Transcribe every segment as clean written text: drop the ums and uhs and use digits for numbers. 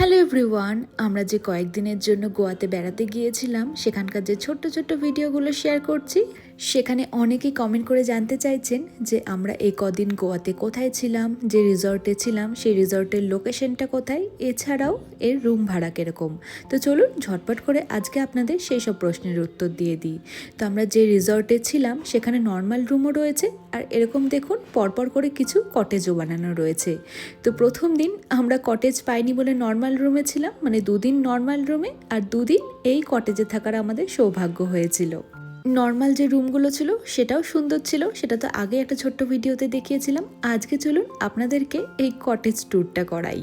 Hello everyone, আমরা যে কয়েকদিনের জন্য গোয়াতে বেড়াতে গিয়েছিলাম সেখানকার যে ছোট্ট ছোট্ট ভিডিওগুলো শেয়ার করছি। সেখানে অনেকেই কমেন্ট করে জানতে চাইছেন যে আমরা এই কদিন গোয়াতে কোথায় ছিলাম, যে রিসর্টে ছিলাম সেই রিসর্টের লোকেশনটা কোথায়, এছাড়াও এর রুম ভাড়া কীরকম। তো চলুন ঝটপট করে আজকে আপনাদের সেই সব প্রশ্নের উত্তর দিয়ে দিই। তো আমরা যে রিসর্টে ছিলাম সেখানে নর্মাল রুমও রয়েছে, আর এরকম দেখুন পরপর করে কিছু কটেজও বানানো রয়েছে। তো প্রথম দিন আমরা কটেজ পাইনি বলে নর্মাল রুমে ছিলাম, মানে দুদিন নর্মাল রুমে আর দুদিন এই কটেজে থাকার আমাদের সৌভাগ্য হয়েছিল। নর্মাল যে রুমগুলো ছিল সেটাও সুন্দর ছিল, সেটা তো আগে একটা ছোট্ট ভিডিওতে দেখিয়েছিলাম। আজকে চলুন আপনাদেরকে এই কটেজ ট্যুরটা করাই।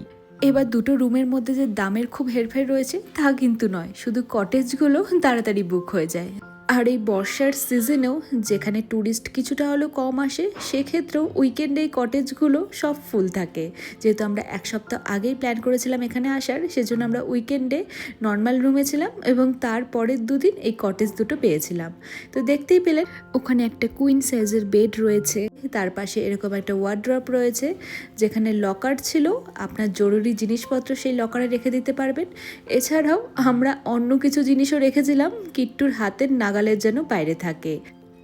এবার দুটো রুমের মধ্যে যে দামের খুব হেরফের রয়েছে তা কিন্তু নয়, শুধু কটেজগুলো তাড়াতাড়ি বুক হয়ে যায়। আর এই বর্ষার সিজনেও যেখানে ট্যুরিস্ট কিছুটা হলেও কম আসে, সেক্ষেত্রেও উইকেন্ডে এই কটেজগুলো সব ফুল থাকে। যেহেতু আমরা এক সপ্তাহ আগেই প্ল্যান করেছিলাম এখানে আসার, সেজন্য আমরা উইকেন্ডে নর্মাল রুমে ছিলাম এবং তার পরের দুদিন এই কটেজ দুটো পেয়েছিলাম। তো দেখতেই পেলেন ওখানে একটা কুইন সাইজের বেড রয়েছে, তার পাশে এরকম একটা ওয়ার্ড্রপ রয়েছে যেখানে লকার ছিল, আপনার জরুরি জিনিসপত্র সেই লকারে রেখে দিতে পারবেন। এছাড়াও আমরা অন্য কিছু জিনিসও রেখেছিলাম কিট্টুর হাতের নাগালের যেন বাইরে থাকে।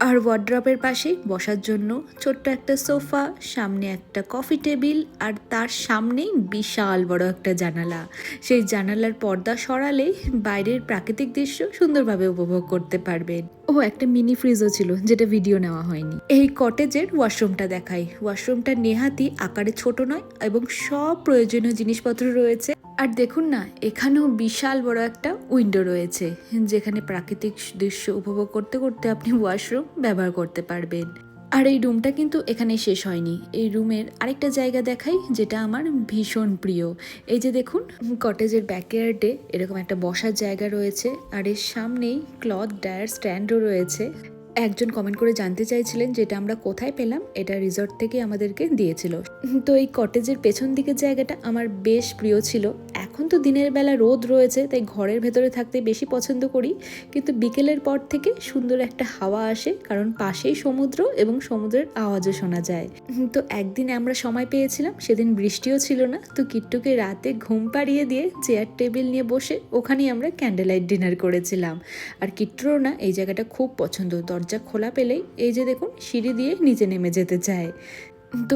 আর ওয়ার্ড্রপের পাশেই বসার জন্য ছোট্ট একটা সোফা, সামনে একটা কফি টেবিল, আর তার সামনেই বিশাল বড় একটা জানালা। সেই জানালার পর্দা সরালেই বাইরের প্রাকৃতিক দৃশ্য সুন্দরভাবে উপভোগ করতে পারবেন। ও একটা মিনি ফ্রিজও ছিল যেটা ভিডিও নেওয়া হয়নি। এই কটেজের ওয়াশরুমটা দেখাই। ওয়াশরুমটা নেহাতি আকারে ছোট নয় এবং সব প্রয়োজনীয় জিনিসপত্র রয়েছে। আর দেখুন না, এখানেও বিশাল বড় একটা উইন্ডো রয়েছে যেখানে প্রাকৃতিক দৃশ্য উপভোগ করতে করতে আপনি ওয়াশরুম ব্যবহার করতে পারবেন। আর এই রুমটা কিন্তু এখানে শেষ হয়নি, এই রুমের আরেকটা জায়গা দেখাই যেটা আমার ভীষণ প্রিয়। এই যে দেখুন, কটেজের ব্যাকইয়ার্ডে এরকম একটা বসার জায়গা রয়েছে, আর এর সামনেই ক্লথ ড্রায়ার স্ট্যান্ডও রয়েছে। একজন কমেন্ট করে জানতে চাইছিলেন যেটা আমরা কোথায় পেলাম, এটা রিসর্ট থেকে আমাদেরকে দিয়েছিল। তো এই কটেজের পেছন দিকের জায়গাটা আমার বেশ প্রিয় ছিল। এখন তো দিনের বেলা রোদ রয়েছে তাই ঘরের ভেতরে থাকতে বেশি পছন্দ করি, কিন্তু বিকেলের পর থেকে সুন্দর একটা হাওয়া আসে, কারণ পাশেই সমুদ্র এবং সমুদ্রের আওয়াজও শোনা যায়। তো একদিন আমরা সময় পেয়েছিলাম, সেদিন বৃষ্টিও ছিল না, তো কিট্টুকে রাতে ঘুম পাড়িয়ে দিয়ে চেয়ার টেবিল নিয়ে বসে ওখানেই আমরা ক্যান্ডেল লাইট ডিনার করেছিলাম। আর কিট্টুরও না এই জায়গাটা খুব পছন্দ, দরজা খোলা পেলেই এই যে দেখুন সিঁড়ি দিয়ে নিচে নেমে যেতে চায়। তো